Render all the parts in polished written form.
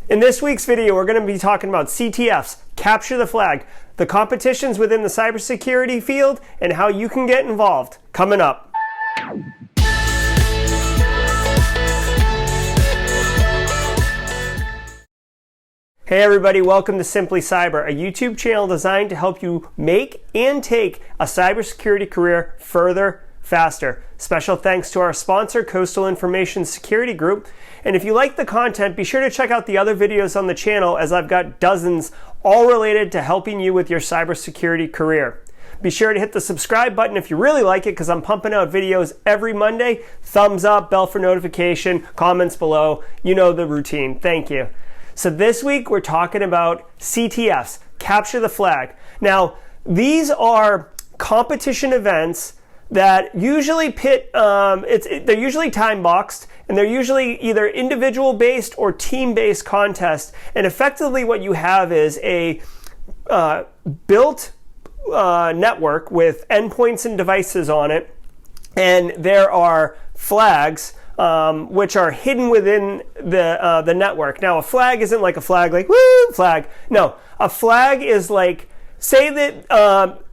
In this week's video, we're going to be talking about CTFs, Capture the Flag, the competitions within the cybersecurity field, and how you can get involved. Coming up. Hey everybody, welcome to Simply Cyber, a YouTube channel designed to help you make and take a cybersecurity career further, faster. Special thanks to our sponsor, Coastal Information Security Group. And if you like the content, be sure to check out the other videos on the channel, as I've got dozens all related to helping you with your cybersecurity career. Be sure to hit the subscribe button if you really like it, because I'm pumping out videos every Monday. Thumbs up, bell for notification, comments below. You know the routine. Thank you. So this week we're talking about CTFs, Capture the Flag. Now, these are competition events that usually they're usually time boxed, and they're usually either individual based or team based contests. And effectively what you have is a built network with endpoints and devices on it, and there are flags which are hidden within the network. Now, a flag isn't like a flag like woo flag. No, a flag is like, say that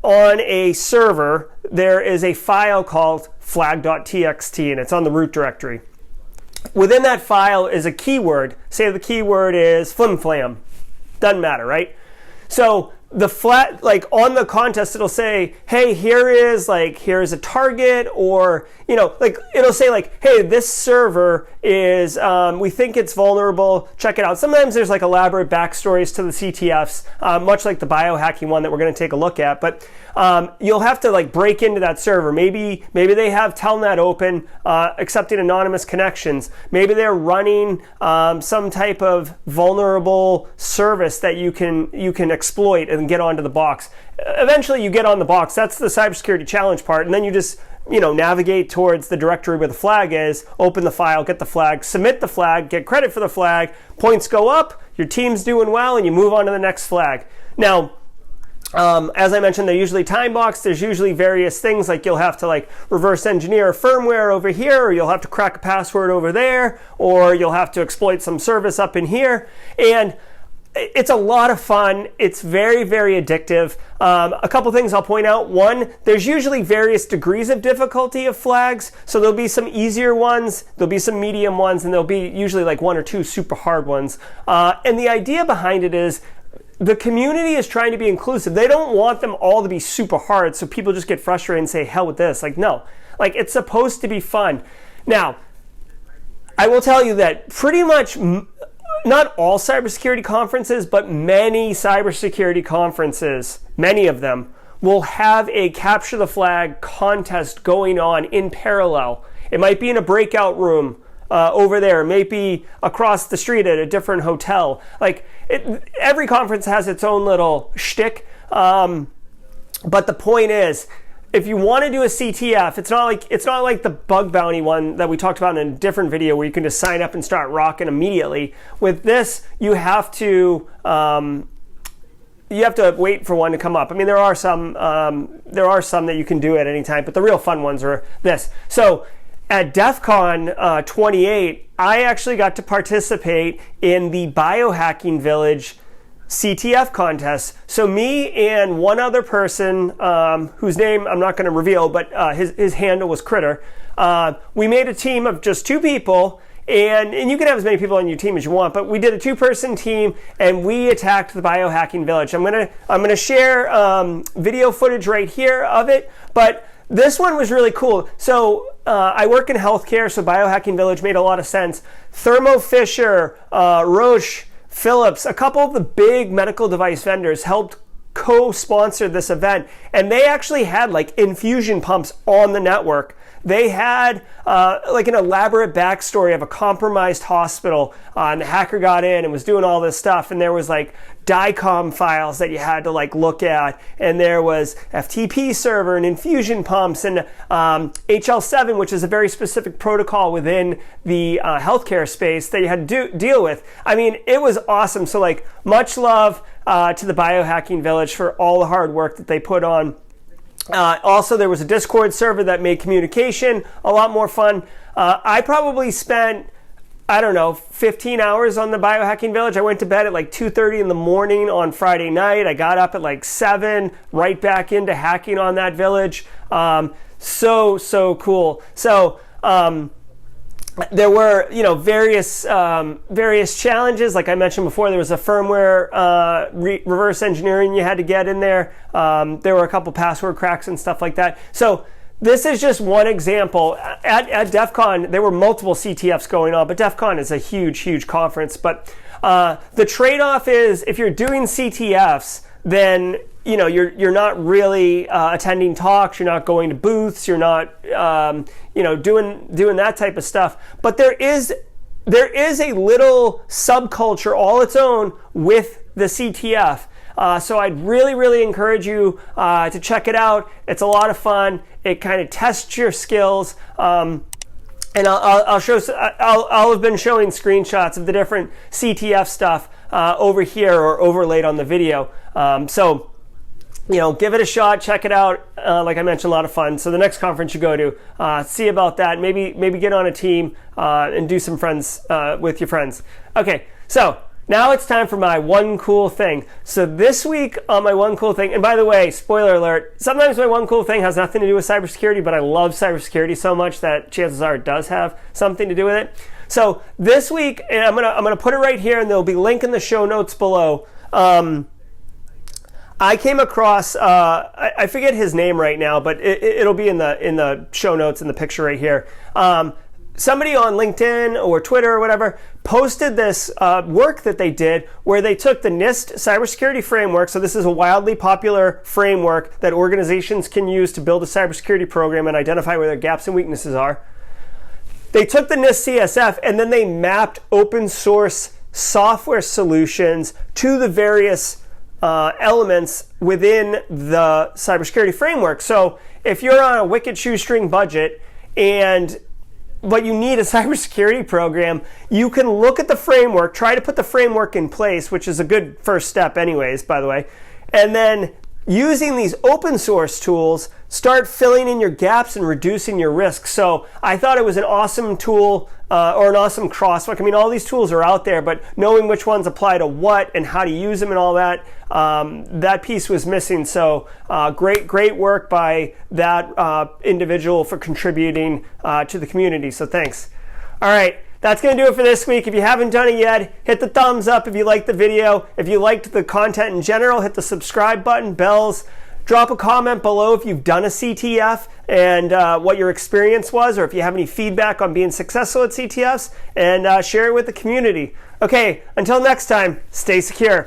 on a server there is a file called flag.txt and it's on the root directory. Within that file is a keyword. Say the keyword is flim flam. Doesn't matter, right? So the flag, like on the contest, it'll say, hey, here's a target, or, you know, like it'll say like, hey, this server is, we think it's vulnerable, check it out. Sometimes there's like elaborate backstories to the CTFs, much like the BioHacking one that we're going to take a look at, but you'll have to like break into that server. Maybe they have Telnet open, accepting anonymous connections. Maybe they're running some type of vulnerable service that you can exploit and get onto the box. Eventually you get on the box. That's the cybersecurity challenge part, and then you just navigate towards the directory where the flag is, open the file, get the flag, submit the flag, get credit for the flag, points go up, your team's doing well, and you move on to the next flag. Now, as I mentioned, they're usually time boxed. There's usually various things, like you'll have to like reverse engineer firmware over here, or you'll have to crack a password over there, or you'll have to exploit some service up in here. And it's a lot of fun. It's very, very addictive. A couple things I'll point out. One, there's usually various degrees of difficulty of flags. So there'll be some easier ones, there'll be some medium ones, and there'll be usually like one or two super hard ones. And the idea behind it is the community is trying to be inclusive. They don't want them all to be super hard so people just get frustrated and say, hell with this. Like, no. Like, it's supposed to be fun. Now, I will tell you that pretty much not all cybersecurity conferences, but many cybersecurity conferences, many of them, will have a Capture the Flag contest going on in parallel. It might be in a breakout room over there. It may be across the street at a different hotel. Like, every conference has its own little shtick. But the point is, if you want to do a CTF, it's not like the bug bounty one that we talked about in a different video where you can just sign up and start rocking immediately. With this, you have to wait for one to come up. I mean, there are some that you can do at any time, but the real fun ones are this. So at Defcon 28, I actually got to participate in the BioHacking Village CTF contest. So me and one other person, whose name I'm not going to reveal, but his handle was Critter, we made a team of just two people, and you can have as many people on your team as you want, but we did a two-person team, and we attacked the BioHacking Village. I'm gonna share video footage right here of it, but this one was really cool. So I work in healthcare, so BioHacking Village made a lot of sense. Thermo Fisher, Roche, Philips, a couple of the big medical device vendors helped co-sponsor this event, and they actually had like infusion pumps on the network. They had like an elaborate backstory of a compromised hospital, and the hacker got in and was doing all this stuff, and there was like DICOM files that you had to like look at, and there was FTP server and infusion pumps and HL7, which is a very specific protocol within the healthcare space that you had to deal with. I mean, it was awesome. So like, much love to the BioHacking Village for all the hard work that they put on. Also, there was a Discord server that made communication a lot more fun. I probably spent I don't know, 15 hours on the biohacking village. I went to bed at like 2:30 in the morning on Friday night. I got up at like 7, right back into hacking on that village. So cool. So there were, various challenges. Like I mentioned before, there was a firmware reverse engineering you had to get in there. There were a couple password cracks and stuff like that. So this is just one example. At Defcon, there were multiple CTFs going on, but Defcon is a huge conference. But the trade-off is if you're doing CTFs, then you're not really attending talks, you're not going to booths, you're not doing that type of stuff. But there is a little subculture all its own with the CTF. So I'd really encourage you to check it out. It's a lot of fun. It kind of tests your skills. And I'll have been showing screenshots of the different CTF stuff over here or overlaid on the video. So give it a shot, check it out. Like I mentioned, a lot of fun. So the next conference you go to, see about that. Maybe get on a team and do some friends with your friends. Okay, so now it's time for my one cool thing. So this week on my one cool thing, and by the way, spoiler alert, sometimes my one cool thing has nothing to do with cybersecurity, but I love cybersecurity so much that chances are it does have something to do with it. So this week, and I'm gonna put it right here, and there'll be a link in the show notes below. I came across, I forget his name right now, but it'll be in the show notes in the picture right here. Somebody on LinkedIn or Twitter or whatever posted this work that they did where they took the NIST cybersecurity framework. So this is a wildly popular framework that organizations can use to build a cybersecurity program and identify where their gaps and weaknesses are. They took the NIST CSF and then they mapped open source software solutions to the various elements within the cybersecurity framework. So if you're on a wicked shoestring budget but you need a cybersecurity program, you can look at the framework, try to put the framework in place, which is a good first step anyways, by the way, and then using these open source tools, start filling in your gaps and reducing your risk. So I thought it was an awesome tool or an awesome crosswalk. I mean, all these tools are out there, but knowing which ones apply to what and how to use them and all that, that piece was missing. So great work by that individual for contributing to the community. So thanks. All right. That's going to do it for this week. If you haven't done it yet, hit the thumbs up if you liked the video. If you liked the content in general, hit the subscribe button, bells. Drop a comment below if you've done a CTF and what your experience was, or if you have any feedback on being successful at CTFs, and share it with the community. Okay, until next time, stay secure.